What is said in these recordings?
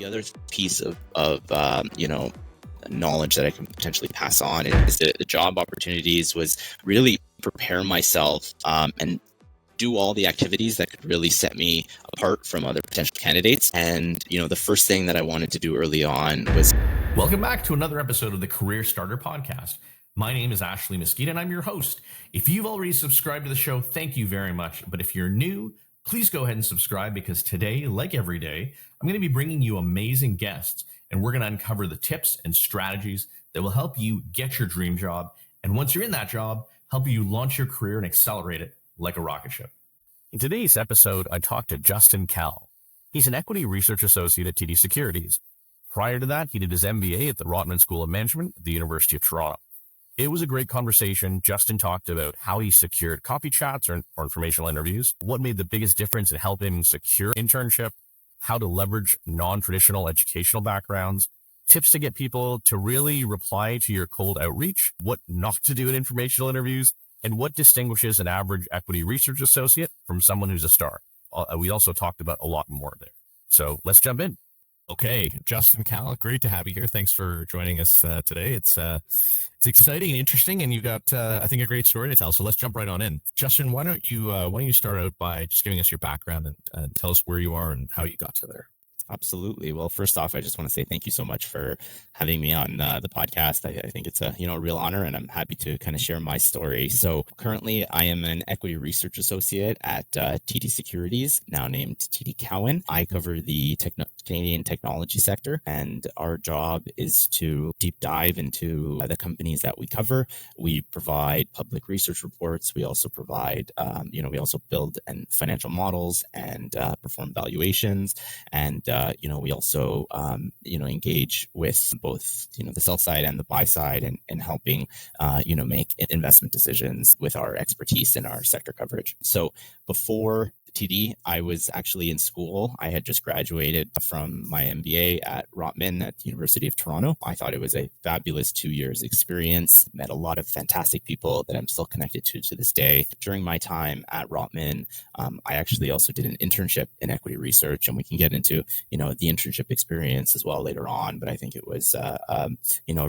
The other piece of knowledge that I can potentially pass on is the job opportunities was really prepare myself and do all the activities that could really set me apart from other potential candidates. And, the first thing that I wanted to do early on was... Welcome back to another episode of the Career Starter Podcast. My name is Ashley Mesquite and I'm your host. If you've already subscribed to the show, thank you very much. But if you're new, please go ahead and subscribe because today, like every day, I'm going to be bringing you amazing guests and we're going to uncover the tips and strategies that will help you get your dream job. And once you're in that job, help you launch your career and accelerate it like a rocket ship. In today's episode, I talked to Justin Kell. He's an equity research associate at TD Securities. Prior to that, he did his MBA at the Rotman School of Management at the University of Toronto. It was a great conversation. Justin talked about how he secured coffee chats or informational interviews, what made the biggest difference in helping him secure internship, how to leverage non-traditional educational backgrounds, tips to get people to really reply to your cold outreach, what not to do in informational interviews, and what distinguishes an average equity research associate from someone who's a star. We also talked about a lot more there. So let's jump in. Okay, Justin Kell, great to have you here. Thanks for joining us today. It's exciting and interesting, and you've got, I think, a great story to tell. So let's jump right on in. Justin, why don't you start out by just giving us your background and tell us where you are and how you got to there? Absolutely. Well, first off, I just want to say thank you so much for having me on the podcast. I think it's a real honor, and I'm happy to kind of share my story. So currently, I am an equity research associate at TD Securities, now named TD Cowen. I cover the Canadian technology sector, and our job is to deep dive into the companies that we cover. We provide public research reports. We also provide, we also build and financial models and perform valuations. And we also, engage with both, the sell side and the buy side and helping, make investment decisions with our expertise in our sector coverage. So before TD, I was actually in school. I had just graduated from my MBA at Rotman at the University of Toronto. I thought it was a fabulous 2 years experience, met a lot of fantastic people that I'm still connected to this day. During my time at Rotman, I actually also did an internship in equity research, and we can get into, the internship experience as well later on. But I think it was, a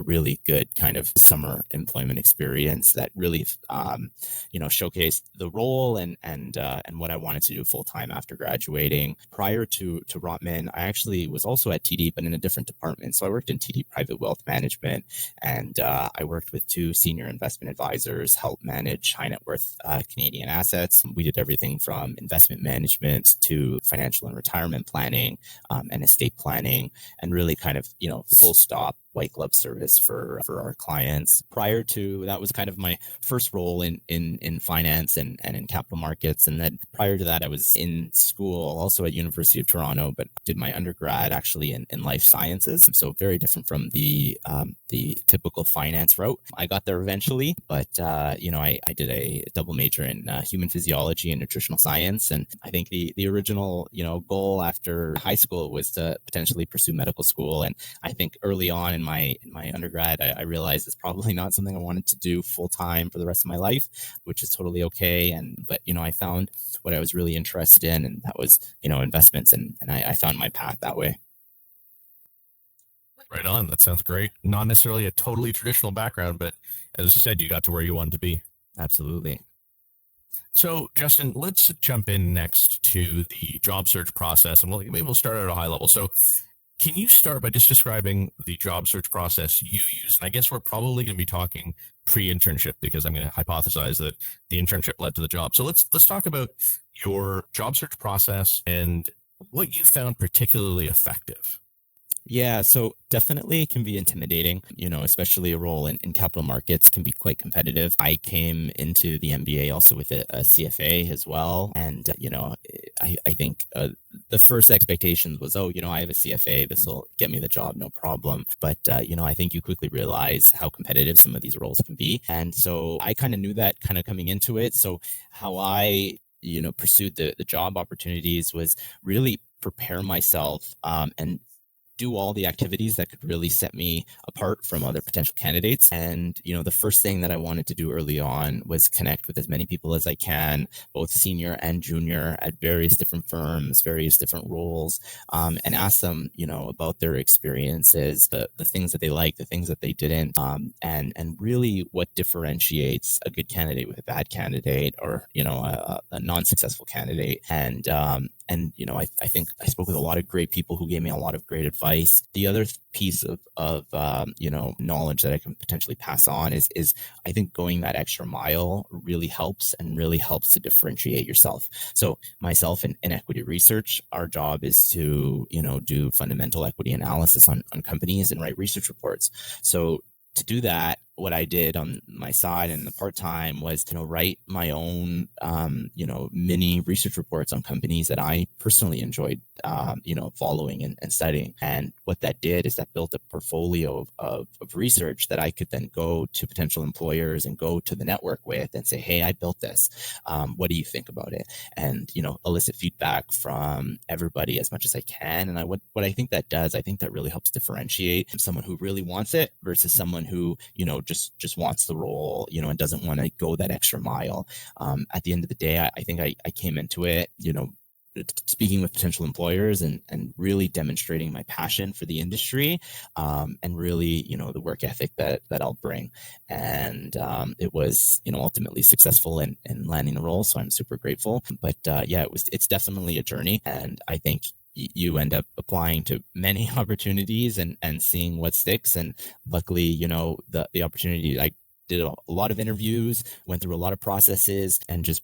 really good kind of summer employment experience that really, showcased the role and what I wanted to do full time after graduating. Prior to Rotman, I actually was also at TD, but in a different department. So I worked in TD Private Wealth Management, and I worked with two senior investment advisors, helped manage high net worth Canadian assets. We did everything from investment management to financial and retirement planning and estate planning, and really kind of, full stop white glove service for our clients. Prior to that was kind of my first role in finance and in capital markets. And then prior to that, I was in school also at University of Toronto, but did my undergrad actually in life sciences. So very different from the typical finance route. I got there eventually, but I did a double major in human physiology and nutritional science. And I think the original, goal after high school was to potentially pursue medical school. And I think early on in my undergrad, I realized it's probably not something I wanted to do full time for the rest of my life, which is totally okay. But I found what I was really interested in, and that was, investments, and I found my path that way. Right on. That sounds great. Not necessarily a totally traditional background, but as you said, you got to where you wanted to be. Absolutely. So, Justin, let's jump in next to the job search process, and maybe we'll start at a high level. So, can you start by just describing the job search process you use? And I guess we're probably going to be talking pre-internship because I'm going to hypothesize that the internship led to the job. So let's talk about your job search process and what you found particularly effective. Yeah, so definitely it can be intimidating, especially a role in capital markets can be quite competitive. I came into the MBA also with a CFA as well. And, I think the first expectations was, I have a CFA, this will get me the job, no problem. But, I think you quickly realize how competitive some of these roles can be. And so I kind of knew that kind of coming into it. So how I, pursued the job opportunities was really prepare myself and do all the activities that could really set me apart from other potential candidates. And, the first thing that I wanted to do early on was connect with as many people as I can, both senior and junior at various different firms, various different roles, and ask them, about their experiences, the things that they like, the things that they didn't, and really what differentiates a good candidate with a bad candidate, or, a non-successful candidate. And I think I spoke with a lot of great people who gave me a lot of great advice. The other piece of knowledge that I can potentially pass on is I think going that extra mile really helps to differentiate yourself. So myself in equity research, our job is to, do fundamental equity analysis on companies and write research reports. So to do that, what I did on my side and the part-time was to write my own, mini research reports on companies that I personally enjoyed, following and studying. And what that did is that built a portfolio of research that I could then go to potential employers and go to the network with and say, hey, I built this. What do you think about it? And, elicit feedback from everybody as much as I can. And what I think that does, I think that really helps differentiate someone who really wants it versus someone who, just wants the role, and doesn't want to go that extra mile. At the end of the day, I think I came into it, speaking with potential employers and really demonstrating my passion for the industry, and really, the work ethic that I'll bring. And it was, ultimately successful in landing the role. So I'm super grateful. But it's definitely a journey. And I think you end up applying to many opportunities and seeing what sticks. And luckily, the opportunity, I did a lot of interviews, went through a lot of processes, and just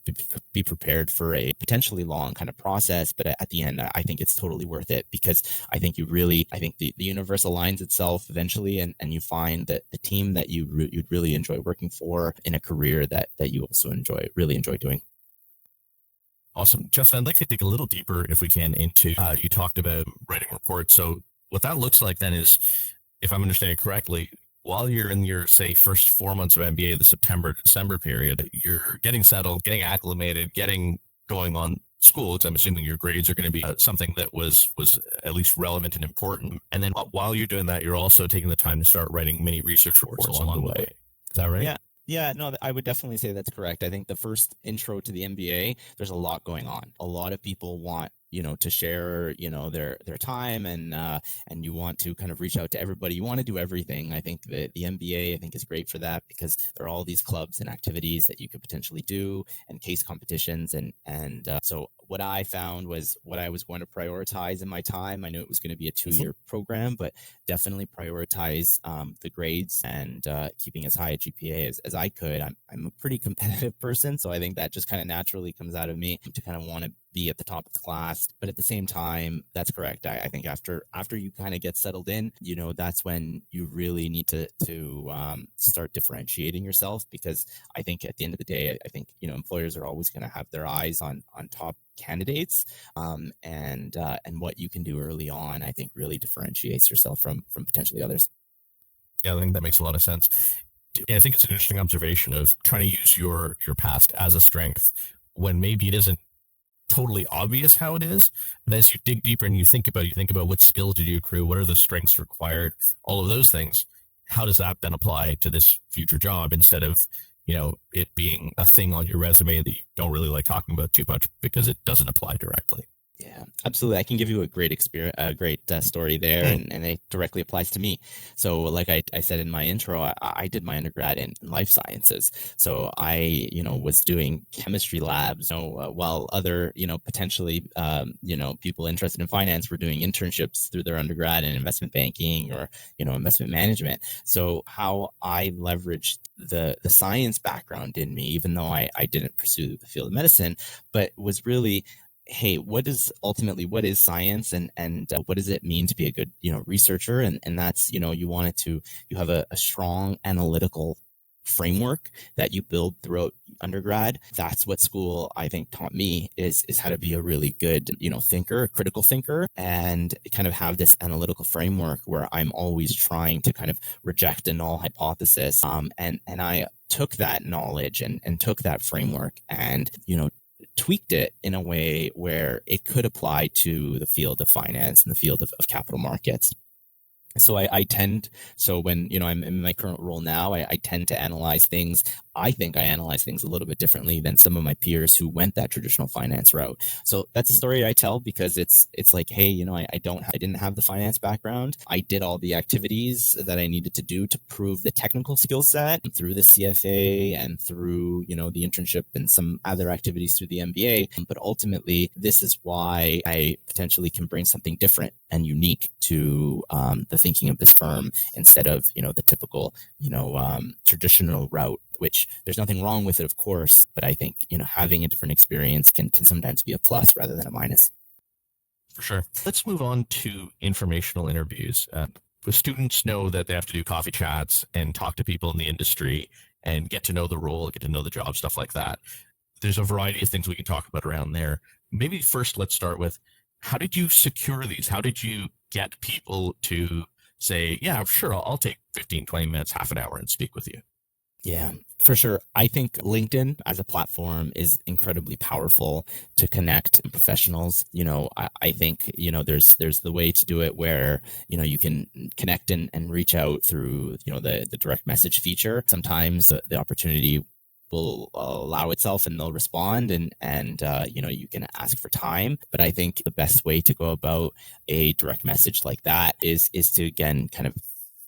be prepared for a potentially long kind of process. But at the end, I think it's totally worth it, because I think the universe aligns itself eventually, and you find that the team that you'd really enjoy working for in a career that you also really enjoy doing. Awesome. Justin, I'd like to dig a little deeper, if we can, into, you talked about writing reports. So what that looks like then is, if I'm understanding correctly, while you're in your, say, first 4 months of MBA, the September to December period, you're getting settled, getting acclimated, going on school. I'm assuming your grades are going to be something that was at least relevant and important. And then while you're doing that, you're also taking the time to start writing mini research reports along the way. Is that right? Yeah. Yeah, no, I would definitely say that's correct. I think the first intro to the MBA, there's a lot going on. A lot of people want, to share, their time, and you want to kind of reach out to everybody. You want to do everything. I think that the MBA, I think, is great for that, because there are all these clubs and activities that you could potentially do, and case competitions. So what I found was what I was going to prioritize in my time. I knew it was going to be a 2-year program, but definitely prioritize the grades and keeping as high a GPA as I could. I'm a pretty competitive person, so I think that just kind of naturally comes out of me to kind of want to be at the top of the class. But at the same time, that's correct. I think after you kind of get settled in, that's when you really need to start differentiating yourself, because I think at the end of the day, I think, employers are always going to have their eyes on top candidates, and what you can do early on, I think, really differentiates yourself from potentially others. Yeah, I think that makes a lot of sense. And I think it's an interesting observation of trying to use your past as a strength when maybe it isn't totally obvious how it is. But as you dig deeper and you think about what skills did you accrue, what are the strengths required, all of those things, how does that then apply to this future job, instead of, it being a thing on your resume that you don't really like talking about too much because it doesn't apply directly. Yeah, absolutely. I can give you a great experience, a great story there, and it directly applies to me. So like I said in my intro, I did my undergrad in life sciences. So I, was doing chemistry labs, while other, potentially, people interested in finance were doing internships through their undergrad in investment banking or, investment management. So how I leveraged the science background in me, even though I didn't pursue the field of medicine, but was really, hey, what is science, and what does it mean to be a good, researcher? And that's, you have a strong analytical framework that you build throughout undergrad. That's what school, I think, taught me is how to be a really good, thinker, critical thinker, and kind of have this analytical framework where I'm always trying to kind of reject a null hypothesis. And I took that knowledge and took that framework and, tweaked it in a way where it could apply to the field of finance and the field of capital markets. So I tend, so when, I'm in my current role now, I tend to analyze things. I think I analyze things a little bit differently than some of my peers who went that traditional finance route. So that's a story I tell because it's like, hey, I didn't have the finance background. I did all the activities that I needed to do to prove the technical skill set through the CFA and through, the internship and some other activities through the MBA. But ultimately, this is why I potentially can bring something different and unique to the thinking of this firm instead of, the typical, traditional route, which there's nothing wrong with it, of course. But I think, having a different experience can sometimes be a plus rather than a minus. For sure. Let's move on to informational interviews. The students know that they have to do coffee chats and talk to people in the industry and get to know the role, get to know the job, stuff like that. There's a variety of things we can talk about around there. Maybe first, let's start with, how did you secure these? How did you get people to say, yeah, sure, I'll take 15, 20 minutes, half an hour and speak with you? Yeah, for sure. I think LinkedIn as a platform is incredibly powerful to connect professionals. I think, there's the way to do it where, you can connect and reach out through, the direct message feature. Sometimes the opportunity will allow itself and they'll respond and you can ask for time. But I think the best way to go about a direct message like that is to, again, kind of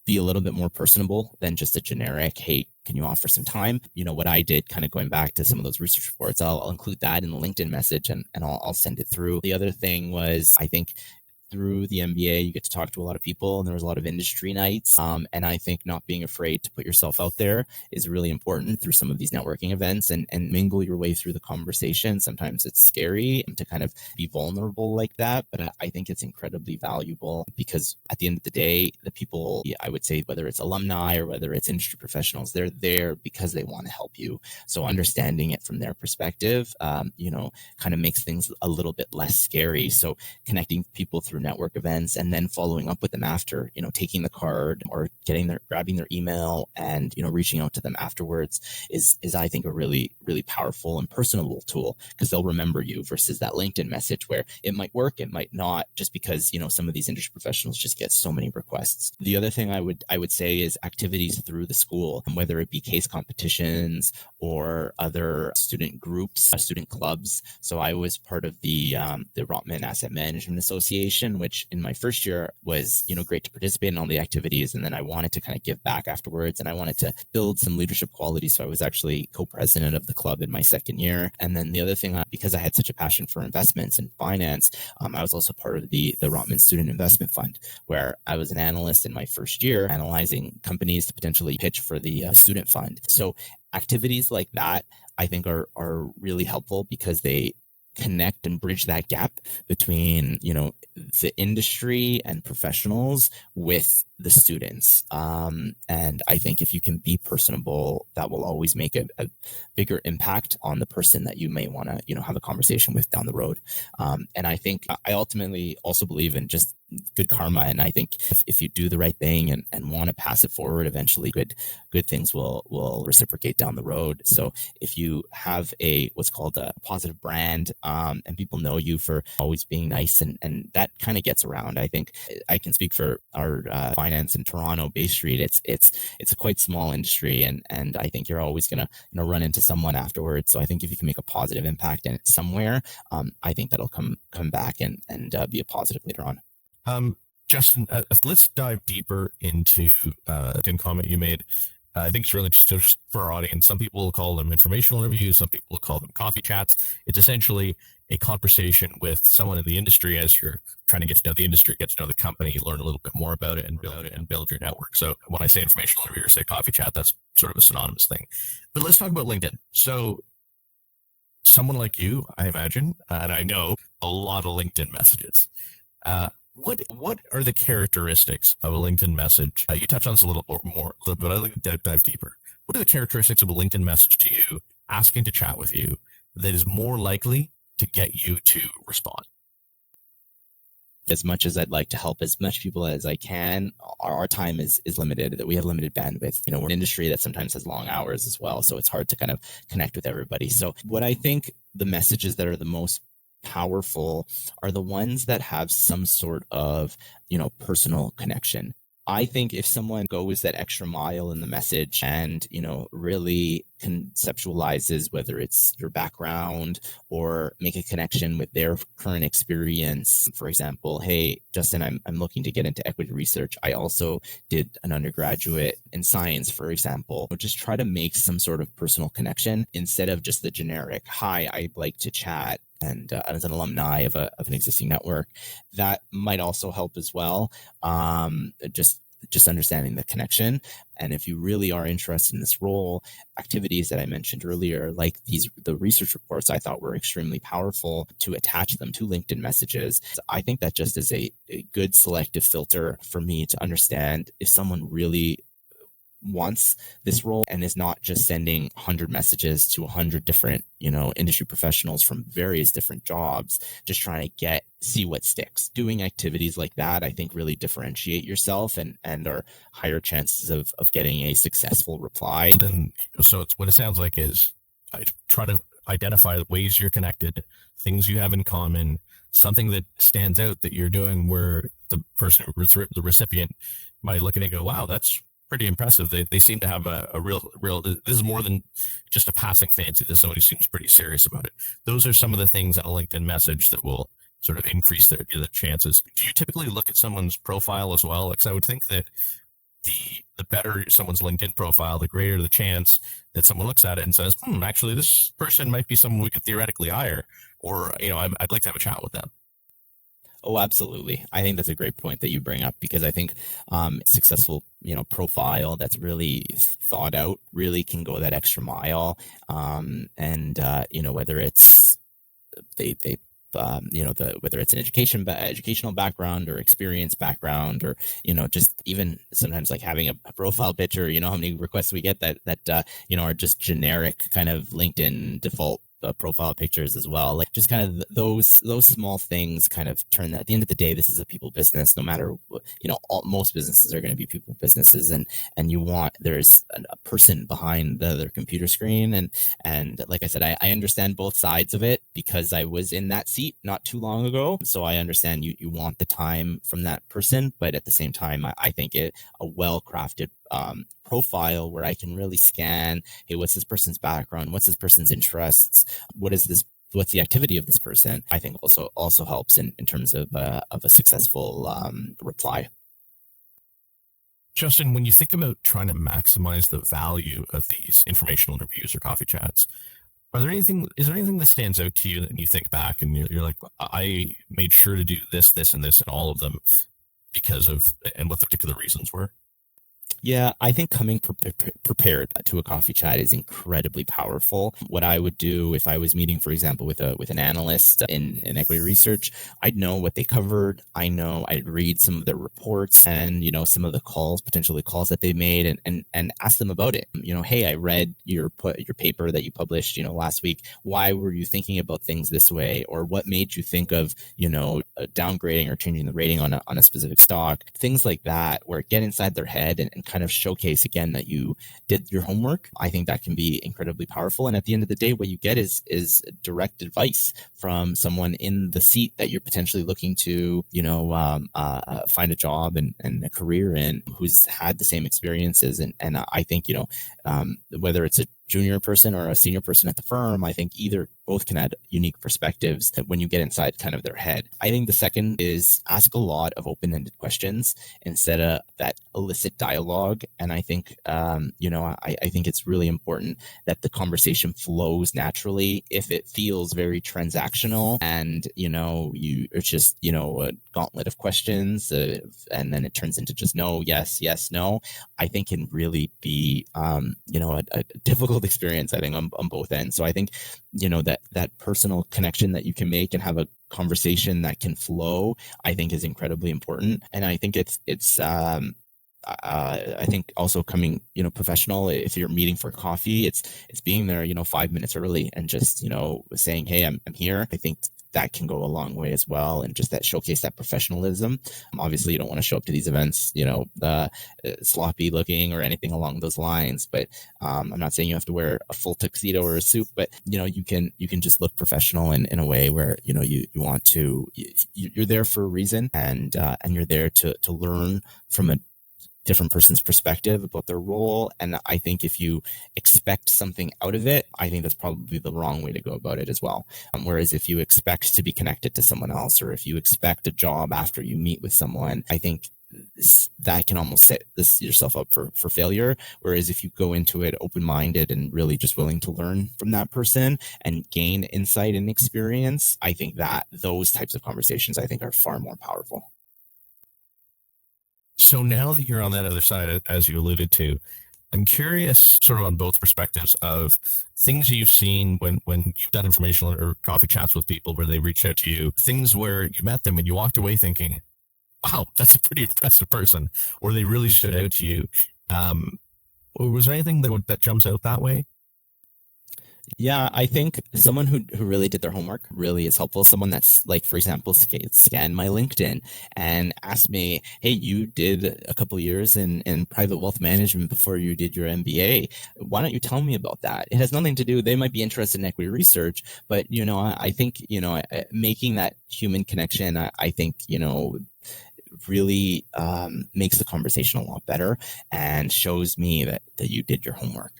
be a little bit more personable than just a generic, hey, can you offer some time? What I did, kind of going back to some of those research reports, I'll include that in the LinkedIn message and I'll send it through. The other thing was, I think through the MBA, you get to talk to a lot of people and there was a lot of industry nights. And I think not being afraid to put yourself out there is really important through some of these networking events and mingle your way through the conversation. Sometimes it's scary to kind of be vulnerable like that, but I think it's incredibly valuable because at the end of the day, the people, I would say, whether it's alumni or whether it's industry professionals, they're there because they want to help you. So understanding it from their perspective, kind of makes things a little bit less scary. So connecting people through network events and then following up with them after, taking the card or grabbing their email and, reaching out to them afterwards is I think a really, really powerful and personable tool because they'll remember you versus that LinkedIn message where it might work, it might not, just because, some of these industry professionals just get so many requests. The other thing I would say is activities through the school, whether it be case competitions or other student groups, student clubs. So I was part of the Rotman Asset Management Association, which in my first year was, great to participate in all the activities. And then I wanted to kind of give back afterwards and I wanted to build some leadership qualities. So I was actually co-president of the club in my second year. And then the other thing, because I had such a passion for investments and finance, I was also part of the Rotman Student Investment Fund, where I was an analyst in my first year analyzing companies to potentially pitch for the student fund. So activities like that, I think are really helpful because they connect and bridge that gap between, the industry and professionals with the students. And I think if you can be personable, that will always make a bigger impact on the person that you may want to, have a conversation with down the road. And I think I ultimately also believe in just good karma. And I think if you do the right thing and want to pass it forward, eventually good things will reciprocate down the road. So if you have what's called a positive brand, and people know you for always being nice and that kind of gets around. I think I can speak for our finance in Toronto, Bay Street. It's a quite small industry and I think you're always going to, run into someone afterwards. So I think if you can make a positive impact in it somewhere, I think that'll come back and be a positive later on. Justin, let's dive deeper into the comment you made. I think it's really just for our audience. Some people will call them informational interviews. Some people will call them coffee chats. It's essentially a conversation with someone in the industry as you're trying to get to know the industry, get to know the company, learn a little bit more about it and build your network. So when I say informational interview or say coffee chat, that's sort of a synonymous thing. But let's talk about LinkedIn. So someone like you, I imagine, and I know a lot of LinkedIn messages. What are the characteristics of a LinkedIn message? You touched on this a little more, but I'd like to dive deeper. What are the characteristics of a LinkedIn message to you, asking to chat with you, that is more likely to get you to respond? As much as I'd like to help as much people as I can, our time is limited, that we have limited bandwidth. We're an industry that sometimes has long hours as well. So it's hard to kind of connect with everybody. So what I think the messages that are the most powerful are the ones that have some sort of, personal connection. I think if someone goes that extra mile in the message and, really conceptualizes whether it's your background or make a connection with their current experience. For example, hey, Justin, I'm looking to get into equity research. I also did an undergraduate in science, for example. Just try to make some sort of personal connection instead of just the generic, hi, I'd like to chat. And as an alumni of an existing network, that might also help as well. Just understanding the connection. And if you really are interested in this role, activities that I mentioned earlier, like the research reports, I thought were extremely powerful to attach them to LinkedIn messages. I think that just is a good selective filter for me to understand if someone really wants this role and is not just sending 100 messages to 100 different, industry professionals from various different jobs, just trying to see what sticks. Doing activities like that, I think, really differentiate yourself and are higher chances of getting a successful reply. So what it sounds like is I try to identify ways you're connected, things you have in common, something that stands out that you're doing where the person, the recipient might look at it and go, wow, that's pretty impressive. They seem to have a real, this is more than just a passing fancy. This somebody seems pretty serious about it. Those are some of the things on a LinkedIn message that will sort of increase the chances. Do you typically look at someone's profile as well? Because I would think that the better someone's LinkedIn profile, the greater the chance that someone looks at it and says, actually, this person might be someone we could theoretically hire, or, I'd like to have a chat with them. Oh, absolutely. I think that's a great point that you bring up, because I think successful, profile that's really thought out really can go that extra mile. Whether it's whether it's an educational background or experience background, or, just even sometimes like having a profile picture, how many requests we get that are just generic kind of LinkedIn default profile pictures as well. Like just kind of those small things kind of turn that. At the end of the day, this is a people business. No matter most businesses are going to be people businesses, and there's a person behind their computer screen, and like I said, I understand both sides of it because I was in that seat not too long ago. So I understand you want the time from that person, but at the same time, I think a well-crafted profile where I can really scan, hey, what's this person's background? What's this person's interests? What's the activity of this person? I think also helps in terms of a successful reply. Justin, when you think about trying to maximize the value of these informational interviews or coffee chats, is there anything that stands out to you that you think back and you're like, I made sure to do this, and this, and all of them because of, and what the particular reasons were? Yeah, I think coming prepared to a coffee chat is incredibly powerful. What I would do if I was meeting, for example, with an analyst in equity research, I'd know what they covered. I'd read some of their reports and, some of the potentially calls that they made, and ask them about it. Hey, I read your paper that you published, last week. Why were you thinking about things this way? Or what made you think of, downgrading or changing the rating on a specific stock? Things like that, where get inside their head and kind of showcase again that you did your homework. I think that can be incredibly powerful. And at the end of the day, what you get is direct advice from someone in the seat that you're potentially looking to, find a job and a career in, who's had the same experiences. And I think, whether it's a junior person or a senior person at the firm, I think both can add unique perspectives that when you get inside kind of their head. I think the second is ask a lot of open-ended questions instead of that illicit dialogue. And I think, I think it's really important that the conversation flows naturally. If it feels very transactional and, it's just, a gauntlet of questions and then it turns into just no, yes, yes, no, I think can really be, a difficult experience, I think, on both ends. So I think, that personal connection that you can make and have a conversation that can flow, I think is incredibly important. And I think I think also coming, professional, if you're meeting for coffee, it's being there, 5 minutes early and just, saying, hey, I'm here. I think that can go a long way as well, and just that showcase that professionalism. Obviously, you don't want to show up to these events, sloppy looking or anything along those lines. But I'm not saying you have to wear a full tuxedo or a suit, but you can just look professional in a way where you want to. You're there for a reason, and you're there to learn from a different person's perspective about their role. And I think if you expect something out of it, I think that's probably the wrong way to go about it as well. Whereas if you expect to be connected to someone else, or if you expect a job after you meet with someone, I think that can almost set yourself up for failure. Whereas if you go into it open-minded and really just willing to learn from that person and gain insight and experience, I think that those types of conversations, I think, are far more powerful. So now that you're on that other side, as you alluded to, I'm curious sort of on both perspectives of things you've seen when you've done informational or coffee chats with people where they reach out to you, things where you met them and you walked away thinking, wow, that's a pretty impressive person, or they really stood out to you. Was there anything that jumps out that way? Yeah, I think someone who really did their homework really is helpful. Someone that's, like, for example, scanned my LinkedIn and asked me, hey, you did a couple years in private wealth management before you did your MBA. Why don't you tell me about that? It has nothing to do, they might be interested in equity research, but, I think, making that human connection, I think, really makes the conversation a lot better and shows me that you did your homework.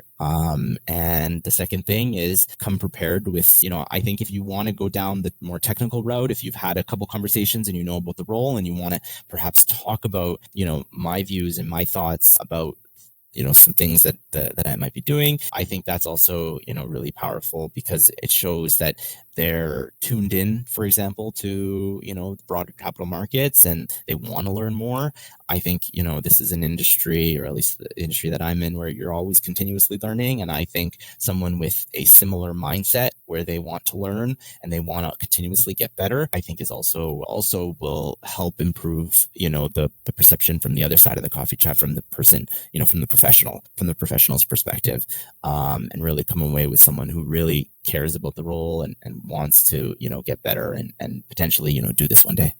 And the second thing is come prepared with, I think if you want to go down the more technical route, if you've had a couple conversations and you know about the role and you want to perhaps talk about, my views and my thoughts about some things that I might be doing, I think that's also, really powerful because it shows that they're tuned in, for example, to, the broader capital markets and they want to learn more. I think, this is an industry, or at least the industry that I'm in, where you're always continuously learning. And I think someone with a similar mindset where they want to learn and they want to continuously get better, I think is also will help improve, the perception from the other side of the coffee chat, from the person, from the professional's perspective, and really come away with someone who really cares about the role and wants to, get better and potentially, do this one day.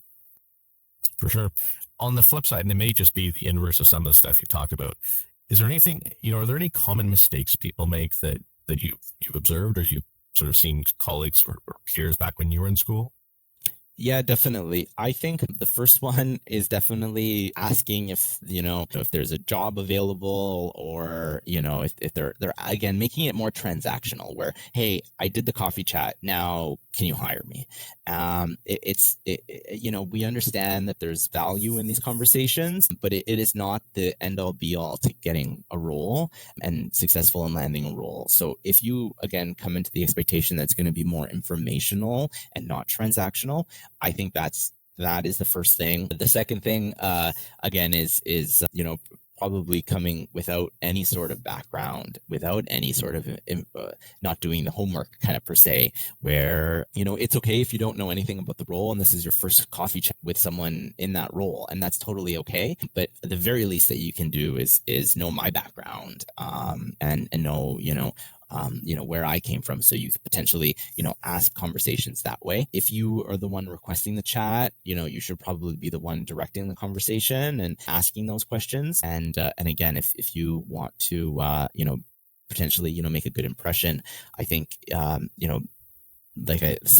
For sure. On the flip side, and it may just be the inverse of some of the stuff you talked about, is there anything, are there any common mistakes people make that you've observed or you've sort of seen colleagues or peers back when you were in school? Yeah, definitely. I think the first one is definitely asking if, if there's a job available, or, if they're again, making it more transactional where, hey, I did the coffee chat. Now, can you hire me? We understand that there's value in these conversations, but it is not the end all be all to getting a role and successful in landing a role. So if you, again, come into the expectation that's going to be more informational and not transactional, I think that is the first thing. The second thing, again, is probably coming without any sort of background, without any sort of not doing the homework kind of per se, where, it's okay if you don't know anything about the role and this is your first coffee chat with someone in that role, and that's totally okay. But the very least that you can do is know my background, and know, where I came from. So you could potentially, ask conversations that way. If you are the one requesting the chat, you should probably be the one directing the conversation and asking those questions. And again, if you want to, potentially, make a good impression, I think, some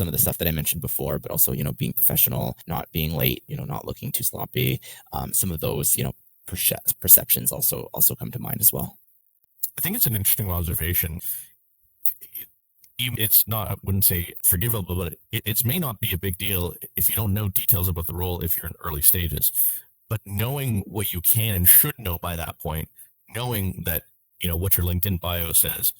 of the stuff that I mentioned before, but also, being professional, not being late, not looking too sloppy. Some of those, perceptions also come to mind as well. I think it's an interesting observation. It's not, I wouldn't say forgivable, but it may not be a big deal if you don't know details about the role if you're in early stages. But knowing what you can and should know by that point, knowing that, what your LinkedIn bio says,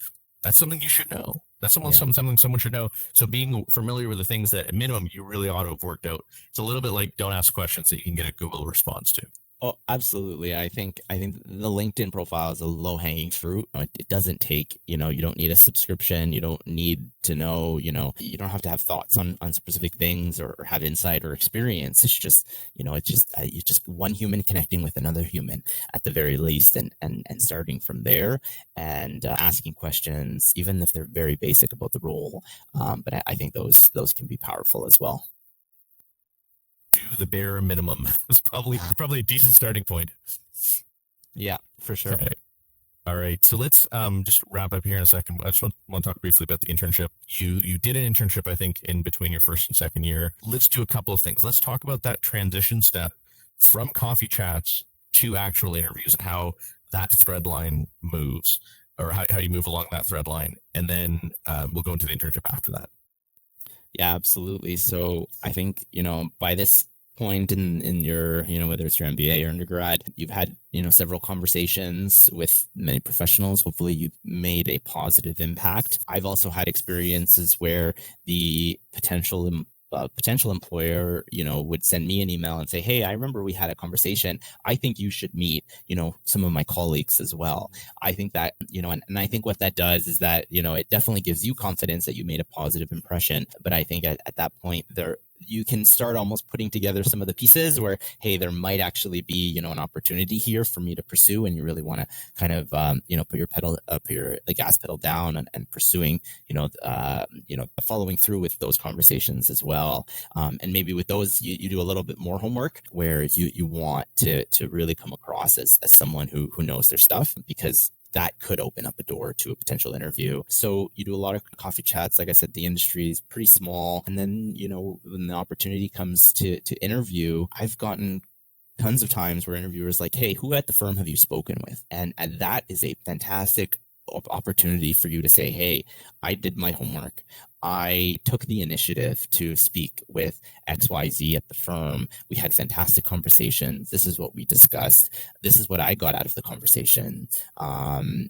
that's something you should know. That's something someone should know. So being familiar with the things that at minimum you really ought to have worked out. It's a little bit like don't ask questions that you can get a Google response to. Oh, absolutely. I think the LinkedIn profile is a low hanging fruit. It doesn't take, you don't need a subscription. You don't need to know, you don't have to have thoughts on specific things or have insight or experience. It's just one human connecting with another human at the very least, and starting from there and asking questions, even if they're very basic about the role. But I think those can be powerful as well. Do the bare minimum. It's probably a decent starting point. Yeah, for sure. Okay. All right. So let's just wrap up here in a second. I just want to talk briefly about the internship. You did an internship, I think, in between your first and second year. Let's do a couple of things. Let's talk about that transition step from coffee chats to actual interviews and how that thread line moves, or how you move along that thread line. And then we'll go into the internship after that. Yeah, absolutely. So I think, by this point in your, whether it's your MBA or undergrad, you've had, several conversations with many professionals. Hopefully you've made a positive impact. I've also had experiences where the potential employer, would send me an email and say, hey, I remember we had a conversation. I think you should meet, some of my colleagues as well. I think that, and I think what that does is that, it definitely gives you confidence that you made a positive impression. But I think at that point you can start almost putting together some of the pieces where, hey, there might actually be, an opportunity here for me to pursue. And you really want to kind of, put the gas pedal down and pursuing, following through with those conversations as well. And maybe with those, you do a little bit more homework where you want to really come across as someone who knows their stuff, because that could open up a door to a potential interview. So you do a lot of coffee chats. Like I said, the industry is pretty small. And then, when the opportunity comes to interview, I've gotten tons of times where interviewers like, hey, who at the firm have you spoken with? And that is a fantastic opportunity for you to say, hey, I did my homework. I took the initiative to speak with XYZ at the firm. We had fantastic conversations. This is what we discussed. This is what I got out of the conversation. And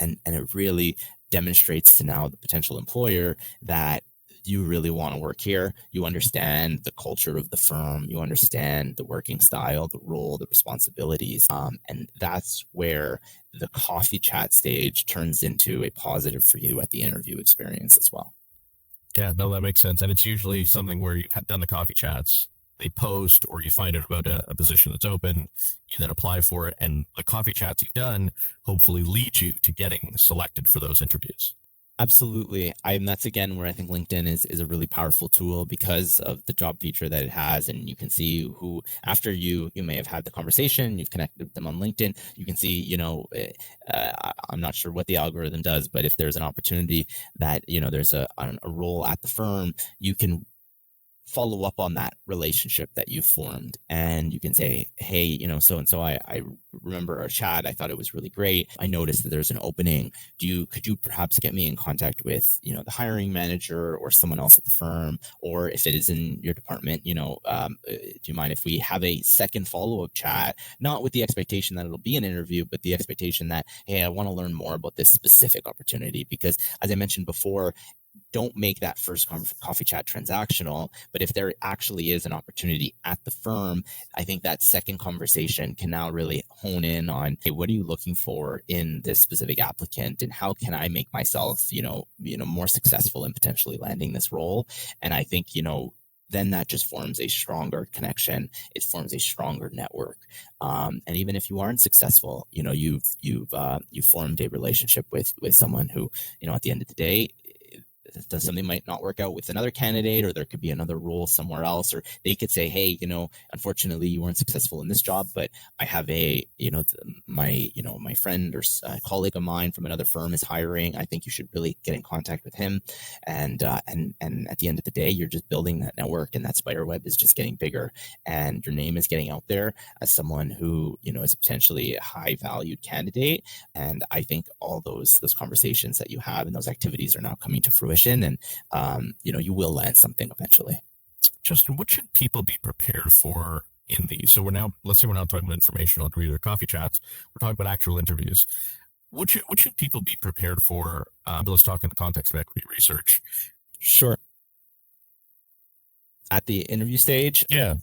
it really demonstrates to now the potential employer that you really want to work here. You understand the culture of the firm. You understand the working style, the role, the responsibilities. And that's where the coffee chat stage turns into a positive for you at the interview experience as well. Yeah, no, that makes sense. And it's usually something where you've done the coffee chats, they post, or you find out about a position that's open, you then apply for it. And the coffee chats you've done hopefully lead you to getting selected for those interviews. Absolutely. That's again where I think LinkedIn is a really powerful tool because of the job feature that it has. And you can see who, after you may have had the conversation, you've connected with them on LinkedIn, you can see, I'm not sure what the algorithm does, but if there's an opportunity that, there's a role at the firm, you can follow up on that relationship that you formed, and you can say, hey, so-and-so, I remember our chat. I thought it was really great. I noticed that there's an opening. Could you perhaps get me in contact with, the hiring manager or someone else at the firm? Or if it is in your department, do you mind if we have a second follow-up chat, not with the expectation that it'll be an interview, but the expectation that, hey, I want to learn more about this specific opportunity? Because as I mentioned before, don't make that first coffee chat transactional. But if there actually is an opportunity at the firm, I think that second conversation can now really hone in on, hey, what are you looking for in this specific applicant, and how can I make myself, more successful in potentially landing this role? And I think, then that just forms a stronger connection. It forms a stronger network. And even if you aren't successful, you've formed a relationship with someone who, at the end of the day, something might not work out with another candidate, or there could be another role somewhere else, or they could say, hey, unfortunately you weren't successful in this job, but I have my friend or a colleague of mine from another firm is hiring. I think you should really get in contact with him. And at the end of the day, you're just building that network, and that spider web is just getting bigger, and your name is getting out there as someone who, is potentially a high valued candidate. And I think all those conversations that you have and those activities are now coming to fruition. And, you will land something eventually. Justin, what should people be prepared for in these? So let's say we're not talking about informational interviews or coffee chats. We're talking about actual interviews. What should people be prepared for? Let's talk in the context of equity research. Sure. At the interview stage? Yeah.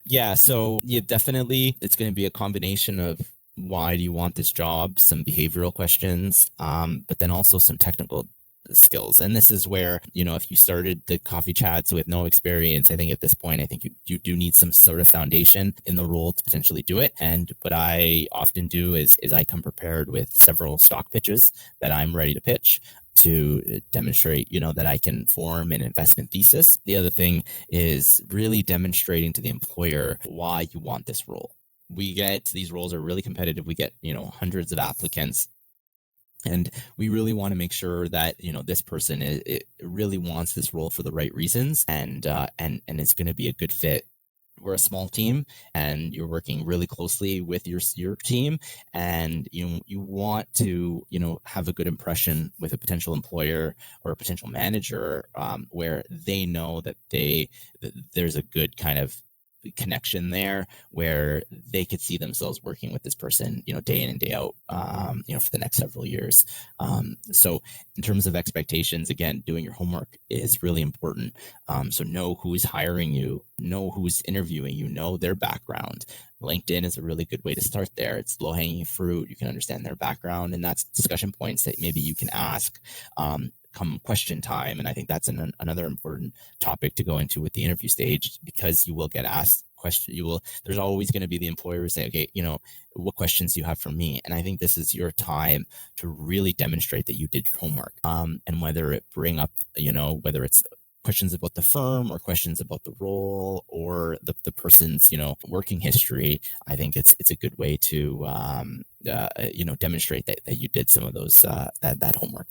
Yeah, so yeah, definitely it's going to be a combination of why do you want this job, some behavioral questions, but then also some technical skills. And this is where, if you started the coffee chats with no experience, I think at this point, I think you do need some sort of foundation in the role to potentially do it. And what I often do is I come prepared with several stock pitches that I'm ready to pitch to demonstrate, that I can form an investment thesis. The other thing is really demonstrating to the employer why you want this role. These roles are really competitive. We get, hundreds of applicants, and we really want to make sure that this person it really wants this role for the right reasons, and it's going to be a good fit. We're a small team, and you're working really closely with your team, and you want to have a good impression with a potential employer or a potential manager, where they know that there's a good kind of connection there where they could see themselves working with this person, day in and day out, for the next several years. So in terms of expectations, again, doing your homework is really important. So know who's hiring you, know who's interviewing you, know their background. LinkedIn is a really good way to start there. It's low hanging fruit. You can understand their background, and that's discussion points that maybe you can ask come question time. And I think that's another important topic to go into with the interview stage, because you will get asked question. There's always going to be the employer who say, okay, what questions do you have for me? And I think this is your time to really demonstrate that you did your homework. And whether it bring up, whether it's questions about the firm or questions about the role or the person's, working history, I think it's a good way to, demonstrate that you did some of those, that homework.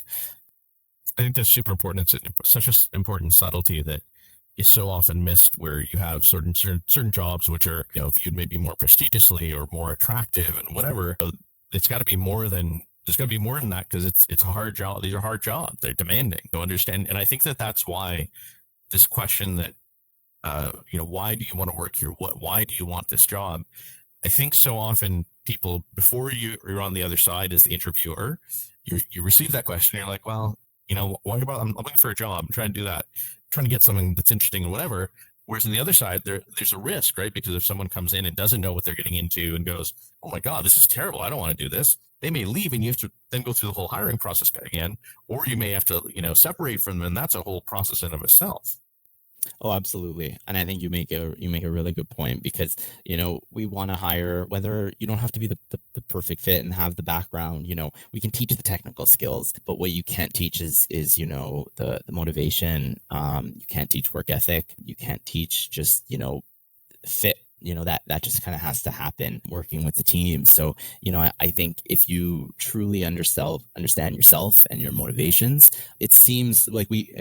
I think that's super important. It's such an important subtlety that is so often missed, where you have certain jobs which are, viewed maybe more prestigiously or more attractive and whatever. It's got to be more than there's got to be more than that, because it's a hard job. These are hard jobs. They're demanding to understand. And I think that's why this question that, why do you want to work here? Why do you want this job? I think so often people, before you're on the other side as the interviewer, you receive that question. You're like, well, I'm looking for a job. I'm trying to do that. I'm trying to get something that's interesting and whatever. Whereas on the other side, there's a risk, right? Because if someone comes in and doesn't know what they're getting into and goes, oh my God, this is terrible, I don't want to do this, they may leave, and you have to then go through the whole hiring process again, or you may have to, separate from them. And that's a whole process in of itself. Oh, absolutely. And I think you make a really good point, because, we want to hire, whether you don't have to be the perfect fit and have the background, we can teach the technical skills, but what you can't teach is the motivation. You can't teach work ethic. You can't teach just, fit. That just kind of has to happen working with the team. So, I think if you truly understand yourself and your motivations, it seems like we,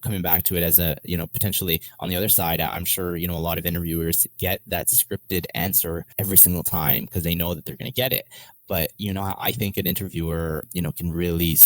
coming back to it as a, potentially on the other side, I'm sure, a lot of interviewers get that scripted answer every single time because they know that they're going to get it. But, I think an interviewer, can really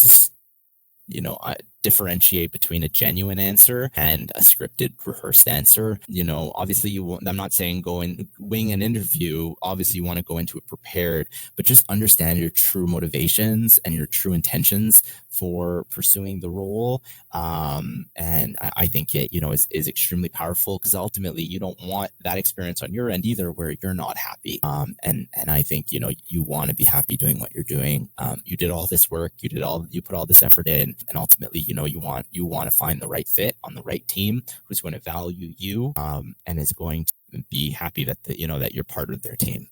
differentiate between a genuine answer and a scripted, rehearsed answer. Obviously I'm not saying go and wing an interview. Obviously you want to go into it prepared, but just understand your true motivations and your true intentions for pursuing the role. And I think it, is extremely powerful, because ultimately you don't want that experience on your end either, where you're not happy. And I think, you want to be happy doing what you're doing. You did all this work, you put all this effort in, and ultimately, you want to find the right fit on the right team who's going to value you, and is going to be happy that that you're part of their team.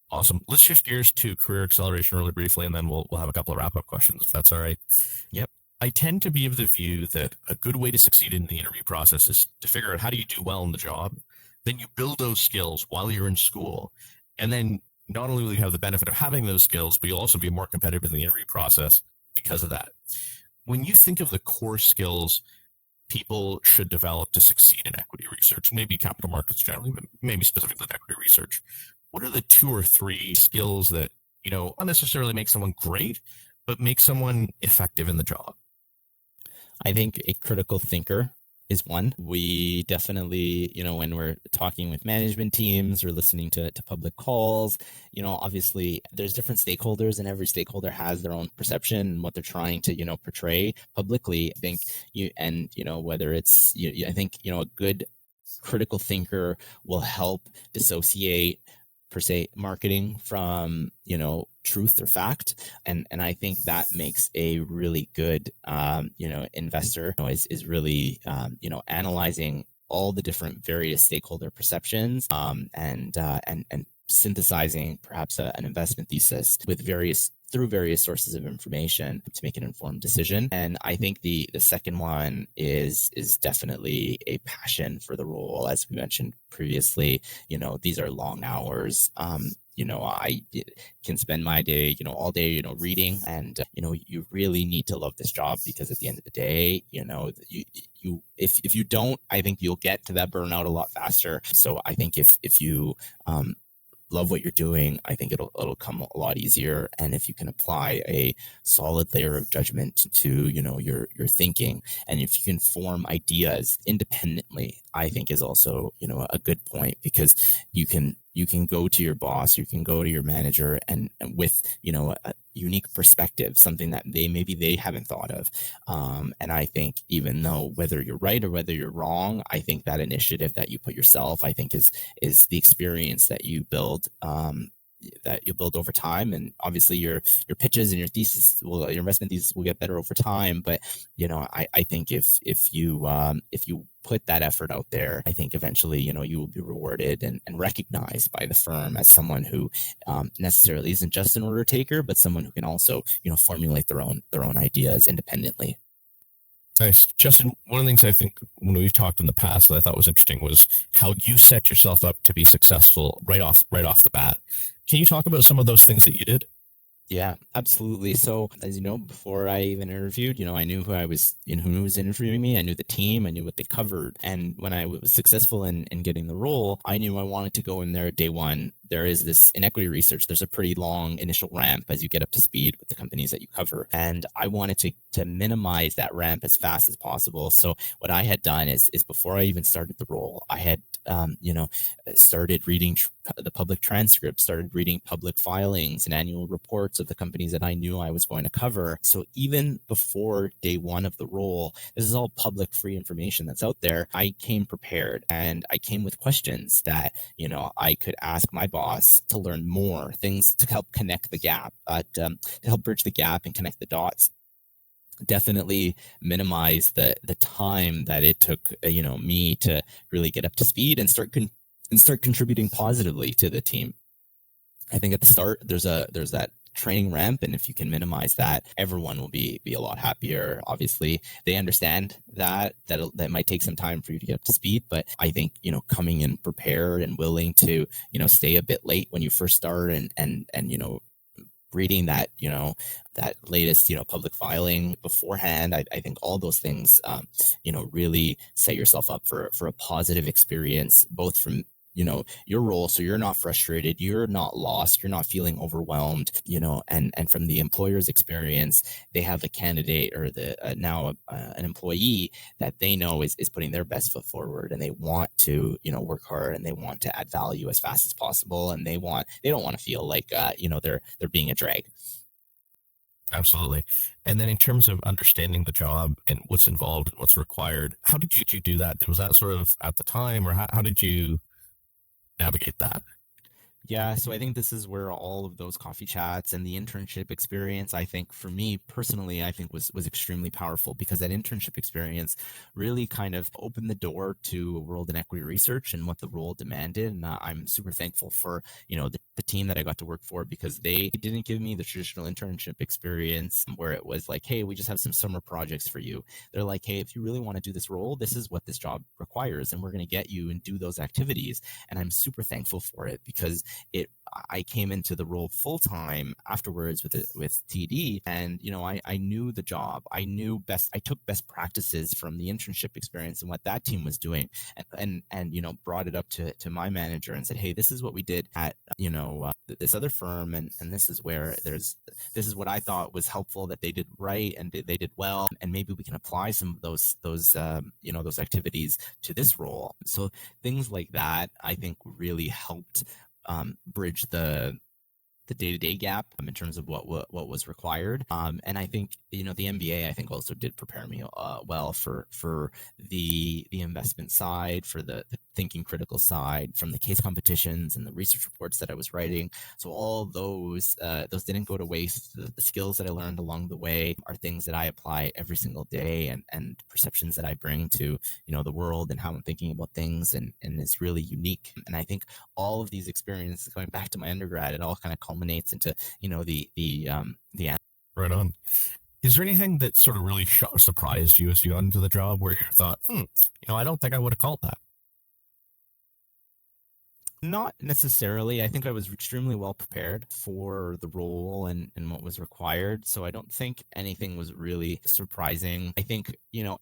Awesome. Let's shift gears to career acceleration really briefly, and then we'll have a couple of wrap-up questions, if that's all right. Yep. I tend to be of the view that a good way to succeed in the interview process is to figure out how do you do well in the job. Then you build those skills while you're in school. And then not only will you have the benefit of having those skills, but you'll also be more competitive in the interview process because of that. When you think of the core skills people should develop to succeed in equity research, maybe capital markets generally, but maybe specifically equity research, what are the 2 or 3 skills that, not necessarily make someone great, but make someone effective in the job? I think a critical thinker is one. We definitely, when we're talking with management teams or listening to public calls, obviously there's different stakeholders, and every stakeholder has their own perception and what they're trying to, portray publicly. I think whether it's, I think, a good critical thinker will help dissociate per se marketing from truth or fact, and I think that makes a really good investor is really analyzing all the different various stakeholder perceptions, and synthesizing perhaps an investment thesis with through various sources of information to make an informed decision. And I think the second one is definitely a passion for the role. As we mentioned previously, these are long hours. I can spend my day, all day, reading, and you really need to love this job, because at the end of the day, if you don't, I think you'll get to that burnout a lot faster. So I think if you love what you're doing, I think it'll come a lot easier. And if you can apply a solid layer of judgment to your thinking, and if you can form ideas independently, I think is also a good point, because you can go to your boss, you can go to your manager, and with a unique perspective, something that they haven't thought of. And I think even though whether you're right or whether you're wrong, I think that initiative that you put yourself, I think is the experience that you build. Over time, and obviously your pitches and your investment thesis will get better over time. But I think if you put that effort out there, I think eventually you will be rewarded and recognized by the firm as someone who necessarily isn't just an order taker, but someone who can also formulate their own ideas independently. Nice. Justin, one of the things I think when we've talked in the past that I thought was interesting was how you set yourself up to be successful right off the bat. Can you talk about some of those things that you did? Yeah, absolutely. So, as you know, before I even interviewed, I knew who was interviewing me. I knew the team. I knew what they covered. And when I was successful in getting the role, I knew I wanted to go in there day one. There is this in equity research, there's a pretty long initial ramp as you get up to speed with the companies that you cover. And I wanted to minimize that ramp as fast as possible. So what I had done is before I even started the role, I had, started reading the public transcripts, started reading public filings and annual reports of the companies that I knew I was going to cover. So even before day one of the role, this is all public free information that's out there. I came prepared, and I came with questions that, I could ask my boss to learn more things to help connect the gap, to help bridge the gap and connect the dots. Definitely minimize the time that it took, me to really get up to speed and start contributing positively to the team. I think at the start there's that training ramp, and if you can minimize that, everyone will be a lot happier. Obviously, they understand that might take some time for you to get up to speed, but I think coming in prepared and willing to stay a bit late when you first start, and reading that that latest public filing beforehand, I think all those things really set yourself up for a positive experience, both from your role, so you're not frustrated, you're not lost, you're not feeling overwhelmed, and from the employer's experience, they have a candidate or an employee that they know is putting their best foot forward, and they want to work hard, and they want to add value as fast as possible, and they don't want to feel like they're being a drag. Absolutely. And then in terms of understanding the job and what's involved and what's required, how did you do that? Was that sort of at the time, or how did you navigate that? Yeah, so I think this is where all of those coffee chats and the internship experience, I think for me personally, I think was extremely powerful, because that internship experience really kind of opened the door to a world in equity research and what the role demanded. And I'm super thankful for, the team that I got to work for, because they didn't give me the traditional internship experience where it was like, hey, we just have some summer projects for you. They're like, hey, if you really want to do this role, this is what this job requires, and we're going to get you and do those activities. And I'm super thankful for it, because I came into the role full time afterwards with TD, and I knew the job. I took best practices from the internship experience and what that team was doing, and brought it up to my manager and said, hey, this is what we did at this other firm, and this is where this is what I thought was helpful that they did right and they did well, and maybe we can apply some of those activities to this role. So things like that, I think, really helped bridge the the day-to-day gap in terms of what was required. And I think the MBA I think also did prepare me well for the investment side, for the thinking critical side, from the case competitions and the research reports that I was writing. So all those didn't go to waste. The skills that I learned along the way are things that I apply every single day, and perceptions that I bring to the world and how I'm thinking about things, and it's really unique. And I think all of these experiences, going back to my undergrad, it all kind of culminates into the Right on. Is there anything that sort of really surprised you as you got into the job where you thought, I don't think I would have called that? Not necessarily. I think I was extremely well prepared for the role and what was required. So I don't think anything was really surprising. I think,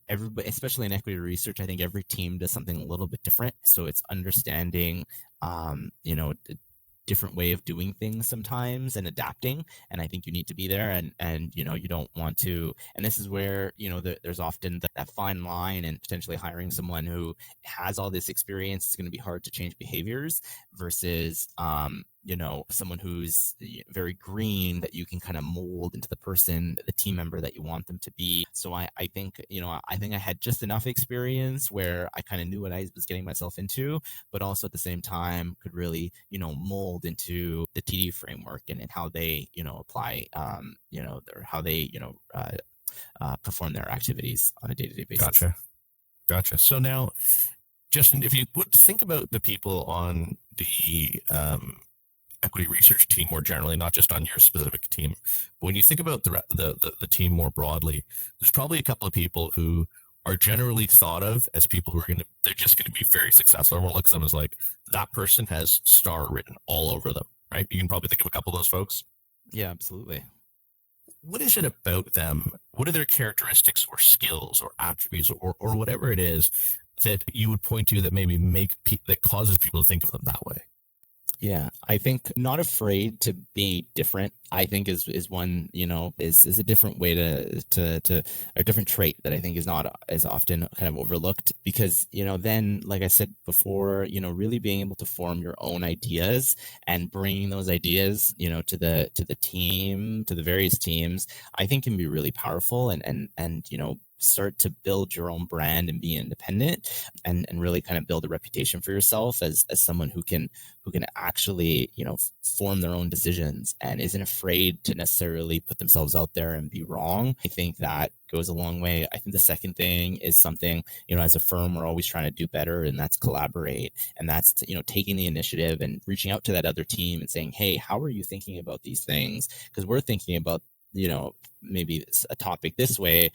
everybody, especially in equity research, I think every team does something a little bit different. So it's understanding, a different way of doing things sometimes and adapting. And I think you need to be there, and you don't want to. And this is where, there's often that fine line, and potentially hiring someone who has all this experience is going to be hard to change behaviors versus, someone who's very green that you can kind of mold into the team member that you want them to be. So I think, I think I had just enough experience where I kind of knew what I was getting myself into, but also at the same time could really, mold into the TD framework and how they, apply, how they, perform their activities on a day-to-day basis. Gotcha. So now, Justin, if you would think about the people on the equity research team more generally, not just on your specific team, but when you think about the team more broadly, there's probably a couple of people who are generally thought of as people who they're just going to be very successful. Everyone looks at them as like, that person has star written all over them, right? You can probably think of a couple of those folks. Yeah, absolutely. What is it about them? What are their characteristics or skills or attributes or whatever it is that you would point to that maybe that causes people to think of them that way? Yeah, I think not afraid to be different, I think is one, is a different way to a different trait that I think is not as often kind of overlooked, because, then, like I said before, really being able to form your own ideas and bringing those ideas, to the team, to the various teams, I think can be really powerful, and start to build your own brand and be independent, and really kind of build a reputation for yourself as someone who can actually, form their own decisions and isn't afraid to necessarily put themselves out there and be wrong. I think that goes a long way. I think the second thing is something, as a firm, we're always trying to do better, and that's collaborate. And that's, taking the initiative and reaching out to that other team and saying, hey, how are you thinking about these things? Because we're thinking about, maybe a topic this way,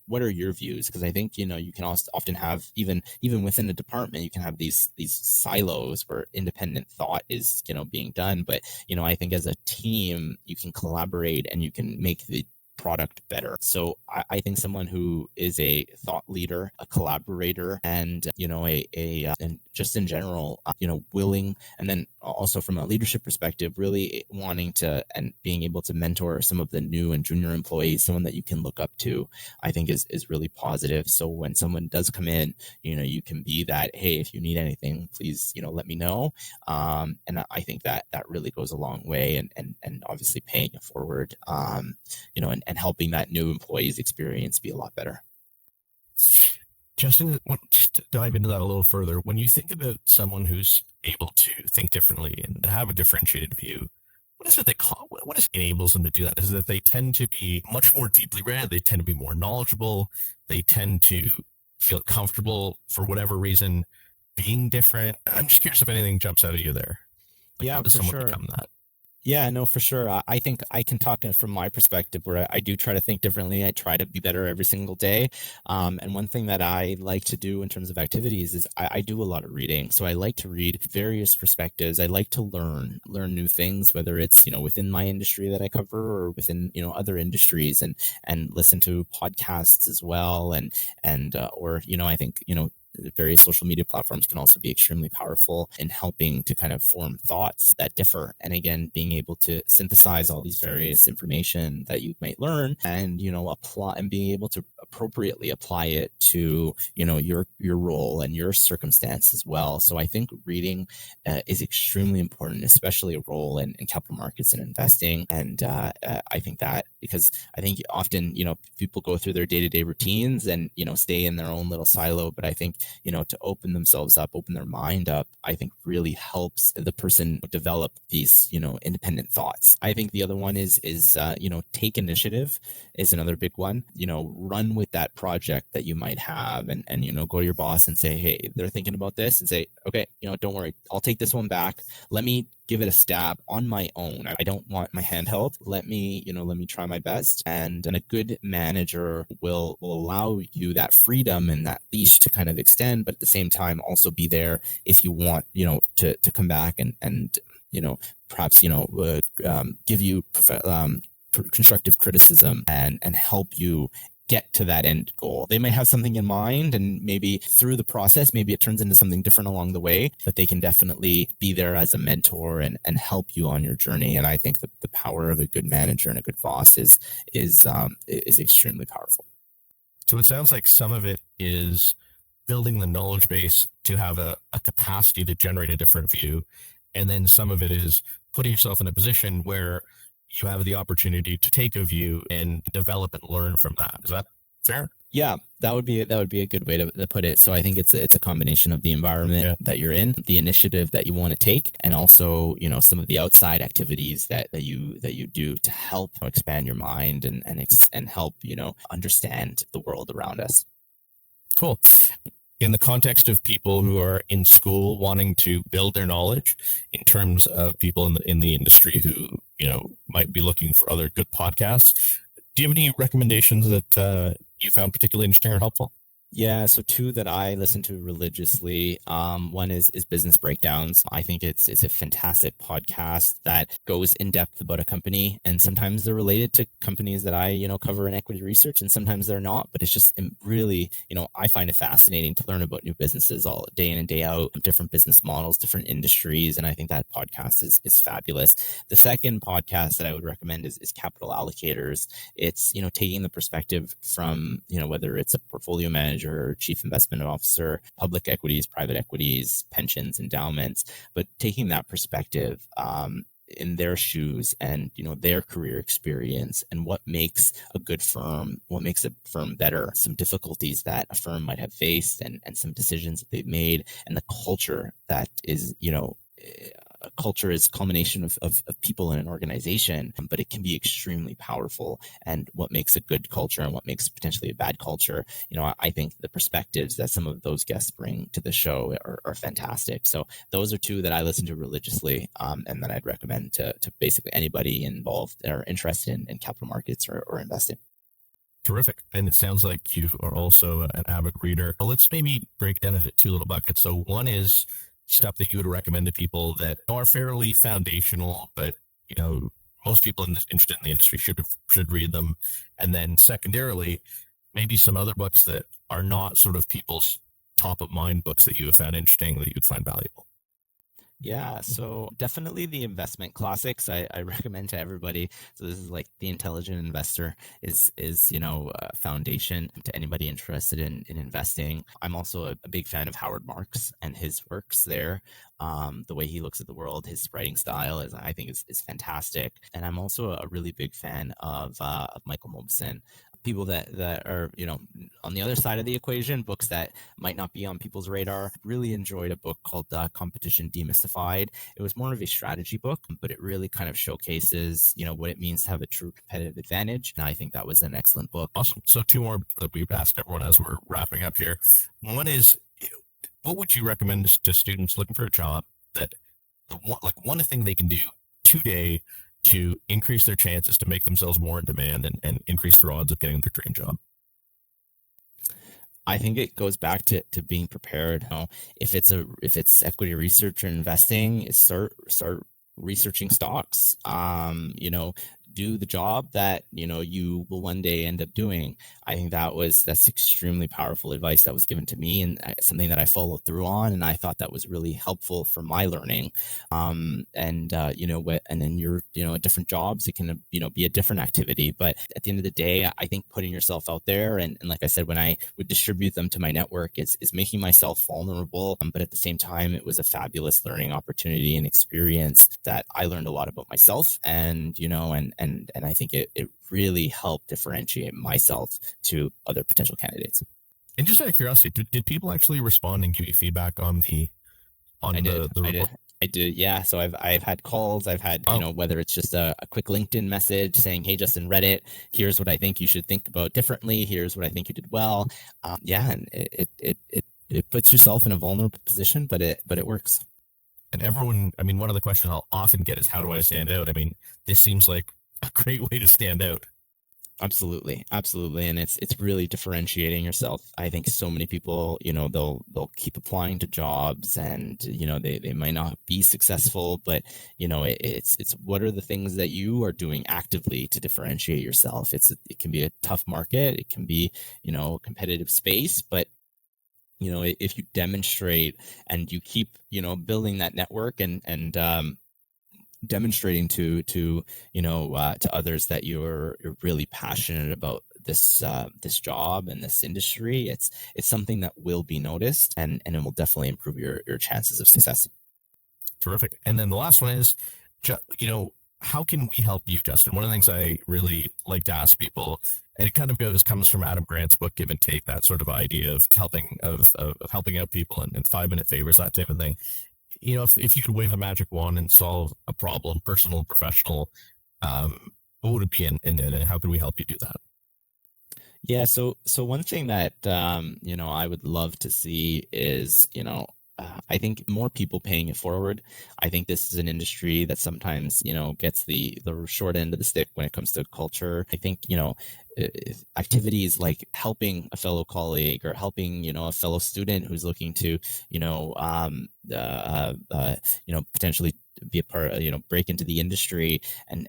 what are your views? Because I think, you can also often have, even within the department, you can have these silos where independent thought is, being done. But, I think as a team, you can collaborate and you can make the product better. So I think someone who is a thought leader, a collaborator, and and just in general, willing, and then also from a leadership perspective, really wanting to and being able to mentor some of the new and junior employees, someone that you can look up to, I think is really positive. So when someone does come in, you can be that, hey, if you need anything, please, let me know. And I think that really goes a long way, and obviously paying it forward, and helping that new employee's experience be a lot better. Justin, just to dive into that a little further, when you think about someone who's able to think differently and have a differentiated view, what is it what enables them to do that? Is it that they tend to be much more deeply read, they tend to be more knowledgeable, they tend to feel comfortable for whatever reason being different? I'm just curious if anything jumps out at you there. Like, how does someone become that? Yeah, no, for sure. I think I can talk from my perspective, where I do try to think differently. I try to be better every single day. And one thing that I like to do in terms of activities is I do a lot of reading. So I like to read various perspectives. I like to learn new things, whether it's, within my industry that I cover or within, other industries, and listen to podcasts as well. Or, I think, various social media platforms can also be extremely powerful in helping to kind of form thoughts that differ. And again, being able to synthesize all these various information that you might learn and, apply and being able to appropriately apply it to, your role and your circumstance as well. So I think reading is extremely important, especially a role in capital markets and investing. And I think that because I think often, people go through their day-to-day routines and, stay in their own little silo. But I think, to open themselves up, open their mind up, I think really helps the person develop these, independent thoughts. I think the other one is take initiative is another big one. Run with that project that you might have and go to your boss and say, hey, they're thinking about this, and say, okay, don't worry, I'll take this one back. Let me give it a stab on my own. I don't want my hand held. Let me try my best. And a good manager will allow you that freedom and that leash to kind of extend, but at the same time also be there if you want, to come back and perhaps, give you constructive criticism and help you get to that end goal. They might have something in mind, and maybe through the process, maybe it turns into something different along the way, but they can definitely be there as a mentor and help you on your journey. And I think that the power of a good manager and a good boss is extremely powerful. So it sounds like some of it is building the knowledge base to have a capacity to generate a different view. And then some of it is putting yourself in a position where you have the opportunity to take a view and develop and learn from that. Is that fair? Yeah, that would be a good way to put it. So I think it's a combination of the environment that you're in, the initiative that you want to take, and also some of the outside activities that you do to help expand your mind and help understand the world around us. Cool. In the context of people who are in school wanting to build their knowledge, in terms of people in the industry who might be looking for other good podcasts, do you have any recommendations that you found particularly interesting or helpful? Yeah, so two that I listen to religiously. One is Business Breakdowns. I think it's a fantastic podcast that goes in depth about a company, and sometimes they're related to companies that I cover in equity research, and sometimes they're not. But it's just really I find it fascinating to learn about new businesses all day in and day out, different business models, different industries, and I think that podcast is fabulous. The second podcast that I would recommend is Capital Allocators. It's taking the perspective from whether it's a portfolio manager or chief investment officer, public equities, private equities, pensions, endowments, but taking that perspective in their shoes and their career experience and what makes a good firm, what makes a firm better, some difficulties that a firm might have faced and some decisions that they've made, and the culture that is a culture is a culmination of people in an organization, but it can be extremely powerful. And what makes a good culture and what makes potentially a bad culture, I think the perspectives that some of those guests bring to the show are fantastic. So those are two that I listen to religiously, and that I'd recommend to basically anybody involved or interested in capital markets or investing. Terrific. And it sounds like you are also an avid reader. Well, let's maybe break down into two little buckets. So one is stuff that you would recommend to people that are fairly foundational, but most people interested in the industry should read them. And then secondarily, maybe some other books that are not sort of people's top of mind books that you have found interesting that you'd find valuable. Yeah, so definitely the investment classics I recommend to everybody. So this is like The Intelligent Investor is a foundation to anybody interested in investing. I'm also a big fan of Howard Marks and his works there. The way he looks at the world, his writing style I think is fantastic. And I'm also a really big fan of Michael Mauboussin. People that are on the other side of the equation, books that might not be on people's radar. Really enjoyed a book called Competition Demystified. It was more of a strategy book, but it really kind of showcases what it means to have a true competitive advantage, and I think that was an excellent book. Awesome. So two more that we've asked everyone as we're wrapping up here. One is, what would you recommend to students looking for a job that one thing they can do today to increase their chances to make themselves more in demand and increase their odds of getting their dream job? I think it goes back to being prepared. If it's equity research or investing, start researching stocks. do the job that, you will one day end up doing. I think that's extremely powerful advice that was given to me, and something that I followed through on. And I thought that was really helpful for my learning. And then at different jobs, it can, be a different activity. But at the end of the day, I think putting yourself out there, and like I said, when I would distribute them to my network, is making myself vulnerable. But at the same time, it was a fabulous learning opportunity and experience that I learned a lot about myself. And, and I think it really helped differentiate myself to other potential candidates. And just out of curiosity, did people actually respond and give you feedback on the report? I did. Yeah. So I've had calls. I've had, whether it's just a quick LinkedIn message saying, "Hey, Justin, read it. Here's what I think you should think about differently. Here's what I think you did well." And it puts yourself in a vulnerable position, but it works. And everyone, I mean, one of the questions I'll often get is, how do I stand out? I mean, this seems like a great way to stand out. Absolutely. And it's really differentiating yourself. I think so many people, they'll keep applying to jobs, and, they might not be successful, but, it's what are the things that you are doing actively to differentiate yourself? It can be a tough market. It can be, a competitive space, but if you demonstrate and you keep, building that network and demonstrating to others that you're really passionate about this job and this industry, it's something that will be noticed, and it will definitely improve your chances of success. Terrific. And then the last one is, how can we help you, Justin? One of the things I really like to ask people, and it kind of comes from Adam Grant's book, Give and Take, that sort of idea of helping out people and 5-minute favors, that type of thing. If you could wave a magic wand and solve a problem, personal, professional, what would it be, and how could we help you do that? Yeah. So one thing that, I would love to see is, I think more people paying it forward. I think this is an industry that sometimes, gets the short end of the stick when it comes to culture. I think, activities like helping a fellow colleague, or helping, a fellow student who's looking to, potentially be a part, break into the industry, and,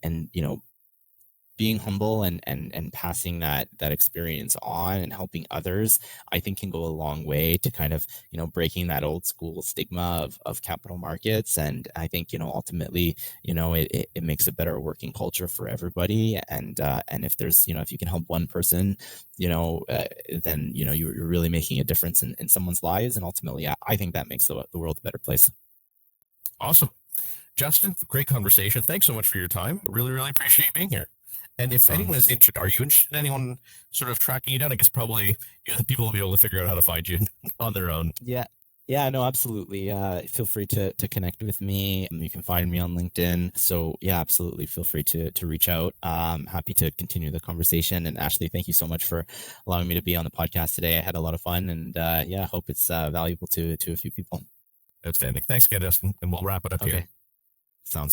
being humble and passing that experience on and helping others, I think can go a long way to kind of, breaking that old school stigma of capital markets. And I think, ultimately, it makes a better working culture for everybody. And if there's, if you can help one person, then, you're really making a difference in someone's lives. And ultimately, I think that makes the world a better place. Awesome. Justin, great conversation. Thanks so much for your time. Really, really appreciate being here. And if anyone is interested, are you interested in anyone sort of tracking you down? I guess probably people will be able to figure out how to find you on their own. Yeah, no, absolutely. Feel free to connect with me. You can find me on LinkedIn. So yeah, absolutely. Feel free to reach out. Happy to continue the conversation. And Ashley, thank you so much for allowing me to be on the podcast today. I had a lot of fun, and hope it's valuable to a few people. Outstanding. Thanks again, Justin. And we'll wrap it up here. Sounds